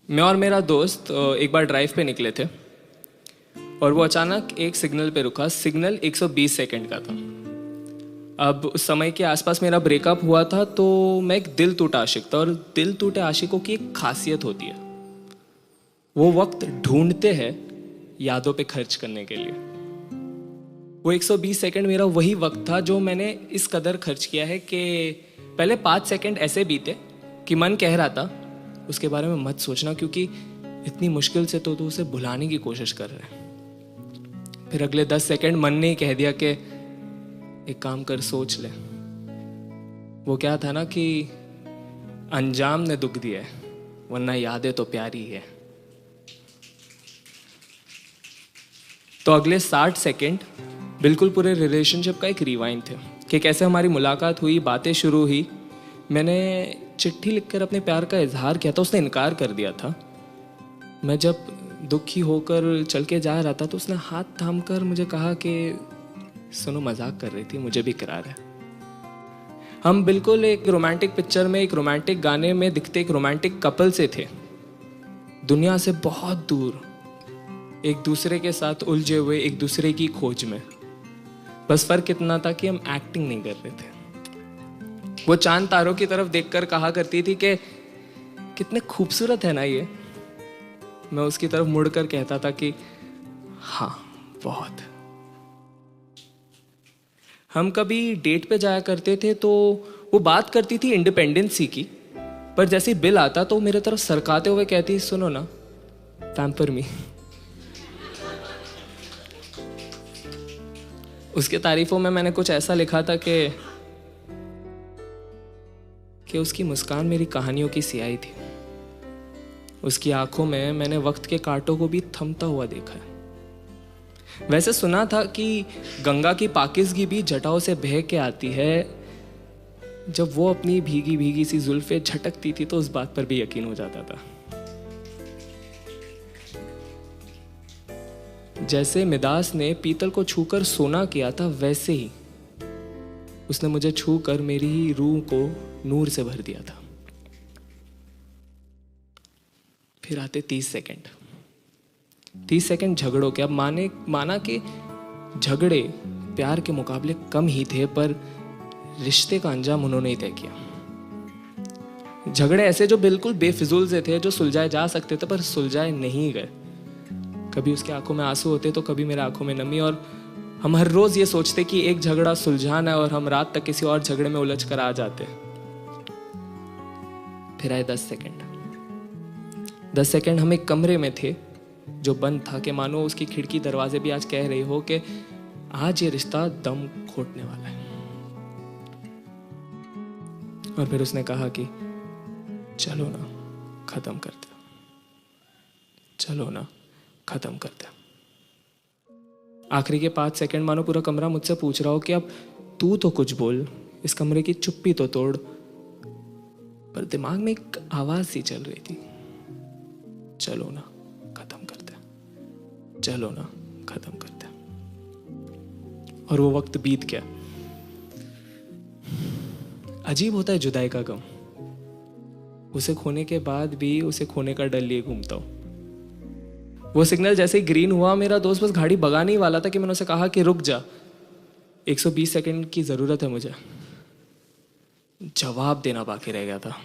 मैं और मेरा दोस्त एक बार ड्राइव पे निकले थे और वो अचानक एक सिग्नल पे रुका। सिग्नल 120 सेकंड का था। अब उस समय के आसपास मेरा ब्रेकअप हुआ था, तो मैं एक दिल टूटा आशिक था। और दिल टूटे आशिकों की एक खासियत होती है, वो वक्त ढूंढते हैं यादों पे खर्च करने के लिए। वो 120 सेकंड मेरा वही वक्त था जो मैंने इस कदर खर्च किया है कि पहले 5 सेकंड ऐसे बीते कि मन कह रहा था उसके बारे में मत सोचना, क्योंकि इतनी मुश्किल से तो उसे भुलाने की कोशिश कर रहे हैं। फिर अगले 10 सेकंड मन ने ही कह दिया कि एक काम कर, सोच ले। वो क्या था ना कि अंजाम ने दुख दिया है, वरना यादें तो प्यारी है। तो अगले 60 सेकंड बिल्कुल पूरे रिलेशनशिप का एक रिवाइंड थे कि कैसे हमारी मुलाकात हुई, बातें शुरू हुई। मैंने चिट्ठी लिखकर अपने प्यार का इजहार किया था, उसने इनकार कर दिया था। मैं जब दुखी होकर चल के जा रहा था तो उसने हाथ थाम कर मुझे कहा कि सुनो, मजाक कर रही थी, मुझे भी करार है। हम बिल्कुल एक रोमांटिक पिक्चर में, एक रोमांटिक गाने में दिखते एक रोमांटिक कपल से थे, दुनिया से बहुत दूर, एक दूसरे के साथ उलझे हुए, एक दूसरे की खोज में। बस फर्क इतना था कि हम एक्टिंग नहीं कर रहे थे। वो चांद तारों की तरफ देखकर कहा करती थी कि कितने खूबसूरत है ना ये। मैं उसकी तरफ मुड़कर कहता था कि हाँ, बहुत। हम कभी डेट पे जाया करते थे तो वो बात करती थी इंडिपेंडेंसी की, पर जैसे ही बिल आता तो मेरे तरफ सरकाते हुए कहती, सुनो ना, पैम्पर मी। उसके तारीफों में मैंने कुछ ऐसा लिखा था कि उसकी मुस्कान मेरी कहानियों की सियाही थी। उसकी आंखों में मैंने वक्त के कांटों को भी थमता हुआ देखा है। वैसे सुना था कि गंगा की पाकिज़गी भी जटाओं से बह के आती है। जब वो अपनी भीगी भीगी सी जुल्फें झटकती थी तो उस बात पर भी यकीन हो जाता था। जैसे मिदास ने पीतल को छूकर सोना किया था, वैसे ही उसने मुझे छूकर मेरी ही रूह को नूर से भर दिया था। फिर आते 30 सेकंड। 30 सेकंड झगड़ों के। अब माना कि झगड़े प्यार के मुकाबले कम ही थे, पर रिश्ते का अंजाम उन्होंने ही तय किया। झगड़े ऐसे जो बिल्कुल बेफिजूल से थे, जो सुलझाए जा सकते थे पर सुलझाए नहीं गए। कभी उसकी आंखों में आंसू होते तो कभी मेरे आंखों में नमी, और हम हर रोज ये सोचते कि एक झगड़ा सुलझाना है और हम रात तक किसी और झगड़े में उलझ कर आ जाते। फिर आए 10 सेकंड। 10 सेकंड हम एक कमरे में थे जो बंद था, कि मानो उसकी खिड़की दरवाजे भी आज कह रही हो कि आज ये रिश्ता दम घोटने वाला है। और फिर उसने कहा कि चलो ना, खत्म करते, चलो ना, खत्म करते। आखिरी के 5 सेकंड मानो पूरा कमरा मुझसे पूछ रहा हो कि अब तू तो कुछ बोल, इस कमरे की चुप्पी तो तोड़। पर दिमाग में एक आवाज सी चल रही थी, चलो ना, खत्म करते, चलो ना, खत्म करते। और वो वक्त बीत गया। अजीब होता है जुदाई का गम। उसे खोने के बाद भी उसे खोने का डर लिए घूमता हूं। वो सिग्नल जैसे ही ग्रीन हुआ, मेरा दोस्त बस गाड़ी भगाने ही वाला था कि मैंने उसे कहा कि रुक जा, 120 सेकंड की जरूरत है मुझे। जवाब देना बाकी रह गया था।